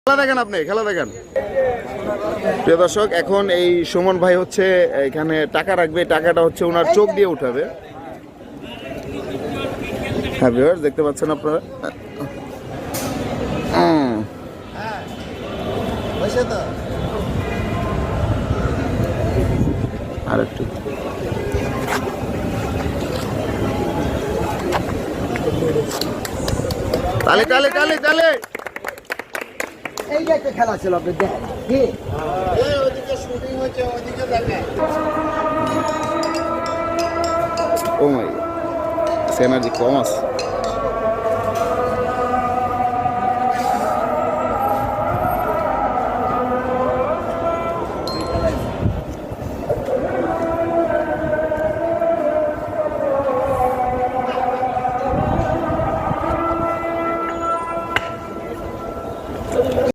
খেলা দেখেন, আপনি খেলা দেখেন। প্রিয় দর্শক, এখন এই সুমন ভাই হচ্ছে এখানে টাকা রাখবে, টাকাটা হচ্ছে ওনার চোখ দিয়ে উঠাবে। হ্যাঁ ভিউয়ার্স, দেখতে পাচ্ছেন আপনারা। আর একটু তালে তালে তালে তালে। এইটা একটা খেলা ছিল, আপনি দেখেন কি ওইদিকে শুটিং হচ্ছে, ওইদিকে দেখেন। ও মাই, এনার্জি কম আছে।